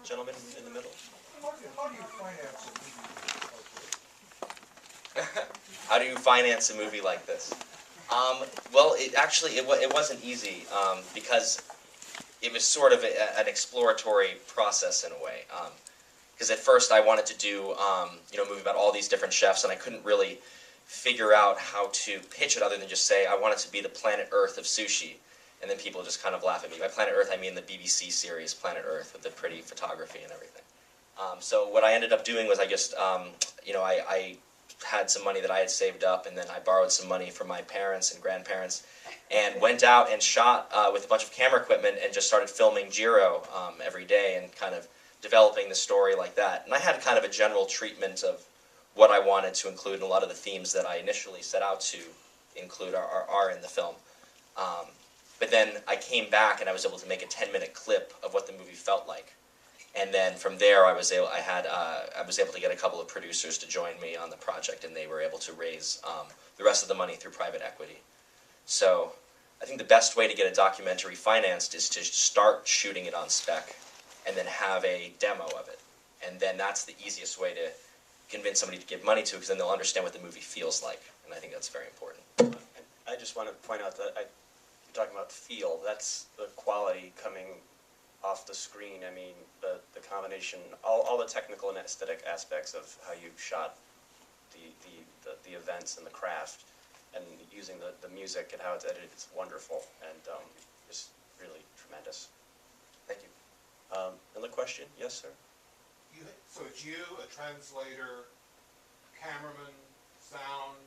Gentleman in the middle. How do you finance a movie? How do you finance a movie like this? Well, it wasn't easy because it was sort of an exploratory process in a way. Because at first I wanted to do a movie about all these different chefs, and I couldn't really figure out how to pitch it other than just say I want it to be the Planet Earth of sushi, and then people just kind of laugh at me. By Planet Earth, I mean the BBC series Planet Earth with the pretty photography and everything. So what I ended up doing was I just, I had some money that I had saved up, and then I borrowed some money from my parents and grandparents, and went out and shot with a bunch of camera equipment and just started filming Jiro every day and kind of developing the story like that. And I had kind of a general treatment of what I wanted to include, and a lot of the themes that I initially set out to include are in the film. But then I came back and I was able to make a 10-minute clip of what the movie felt like. And then from there, I was able to get a couple of producers to join me on the project, and they were able to raise the rest of the money through private equity. So I think the best way to get a documentary financed is to start shooting it on spec, and then have a demo of it. And then that's the easiest way to convince somebody to give money to, because then they'll understand what the movie feels like. And I think that's very important. I just want to point out that you're talking about feel. That's the quality coming off the screen. I mean, the combination, all the technical and aesthetic aspects of how you shot the events and the craft, and using the music and how it's edited, it's wonderful, and it's really tremendous. Thank you. Another question? Yes, sir? So it's you, a translator, cameraman, sound.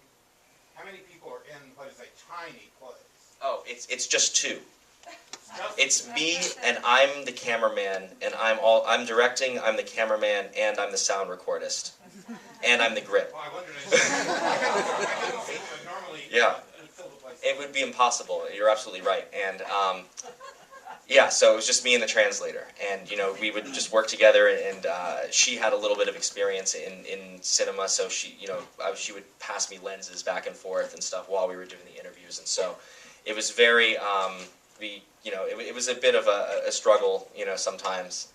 How many people are in what is a tiny place? Oh, it's just two. It's me, and I'm the cameraman, and I'm directing, I'm the cameraman, and I'm the sound recordist. And I'm the grip. Well, I wondered, I couldn't see it normally. Yeah. It would be impossible. You're absolutely right. And yeah, so it was just me and the translator. And we would just work together, and she had a little bit of experience in cinema, so she would pass me lenses back and forth and stuff while we were doing the interviews. And so it was very it was a bit of a struggle, sometimes.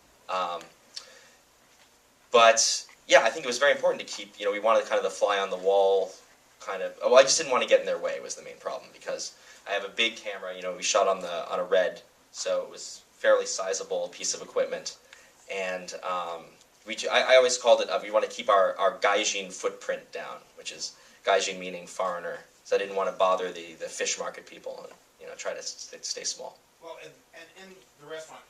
But yeah, I think it was very important to keep, we wanted kind of the fly on the wall kind of, well, I just didn't want to get in their way was the main problem, because I have a big camera, we shot on a Red, so it was fairly sizable piece of equipment. And I always called it, we want to keep our gaijin footprint down, which is gaijin meaning foreigner. So I didn't want to bother the fish market people and, try to stay small. Well, and in the restaurant,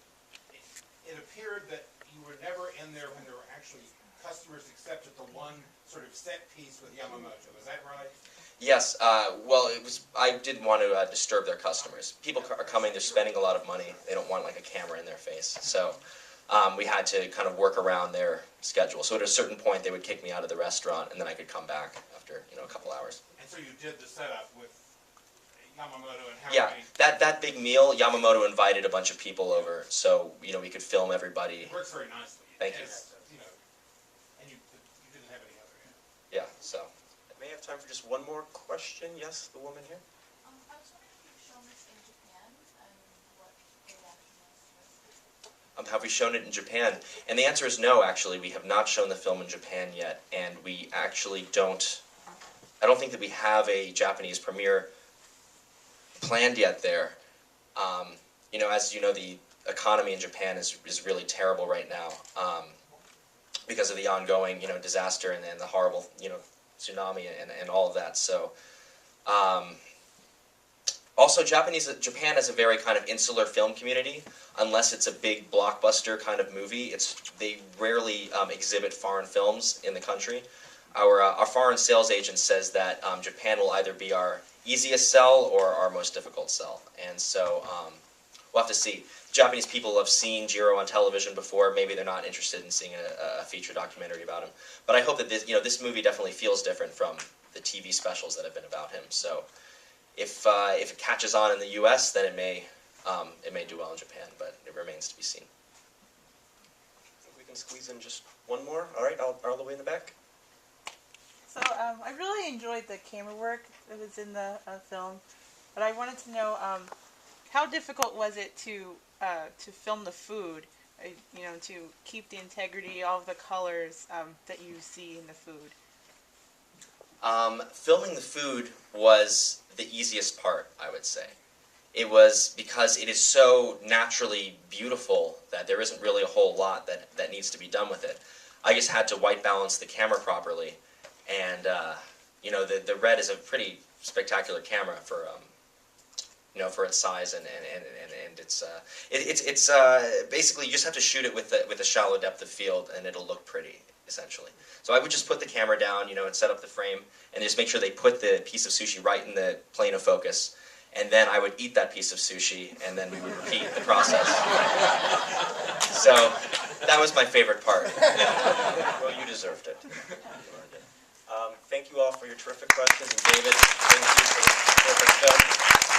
it appeared that you were never in there when there were actually customers, except at the one sort of set piece with Yamamoto. Is that right? Yes. Well, I didn't want to disturb their customers. People are coming; they're spending a lot of money. They don't want like a camera in their face. So we had to kind of work around their schedule. So at a certain point, they would kick me out of the restaurant, and then I could come back after a couple hours. And so you did the setup with Yamamoto and how Yeah, many? that big meal, Yamamoto invited a bunch of people over, so we could film everybody. It works very nicely. Thank you. And you didn't have any other. Yeah, so. I may have time for just one more question. Yes, the woman here? I was wondering if you've shown this in Japan, and what the reaction was. Have we shown it in Japan? And the answer is no, actually. We have not shown the film in Japan yet, and we actually I don't think that we have a Japanese premiere planned yet there. As you know, the economy in Japan is really terrible right now because of the ongoing, disaster and the horrible, tsunami and all of that. So, also Japan has a very kind of insular film community. Unless it's a big blockbuster kind of movie, they rarely exhibit foreign films in the country. Our foreign sales agent says that Japan will either be our easiest sell or our most difficult sell, and so we'll have to see. Japanese people have seen Jiro on television before. Maybe they're not interested in seeing a feature documentary about him. But I hope that this movie definitely feels different from the TV specials that have been about him. So if it catches on in the U.S., then it may do well in Japan, but it remains to be seen. I think we can squeeze in just one more. All right, all the way in the back. So I really enjoyed the camera work that was in the film, but I wanted to know how difficult was it to film the food? you know, to keep the integrity, all of the colors that you see in the food? Filming the food was the easiest part, I would say. It was because it is so naturally beautiful that there isn't really a whole lot that needs to be done with it. I just had to white balance the camera properly, and you know, the Red is a pretty spectacular camera for you know, for its size, and it's basically you just have to shoot it with a shallow depth of field, and it'll look pretty, essentially. So I would just put the camera down, you know, and set up the frame, and just make sure they put the piece of sushi right in the plane of focus, and then I would eat that piece of sushi, and then we would repeat the process. So that was my favorite part. Well, you deserved it. Thank you all for your terrific questions, and David, thank you for the terrific film.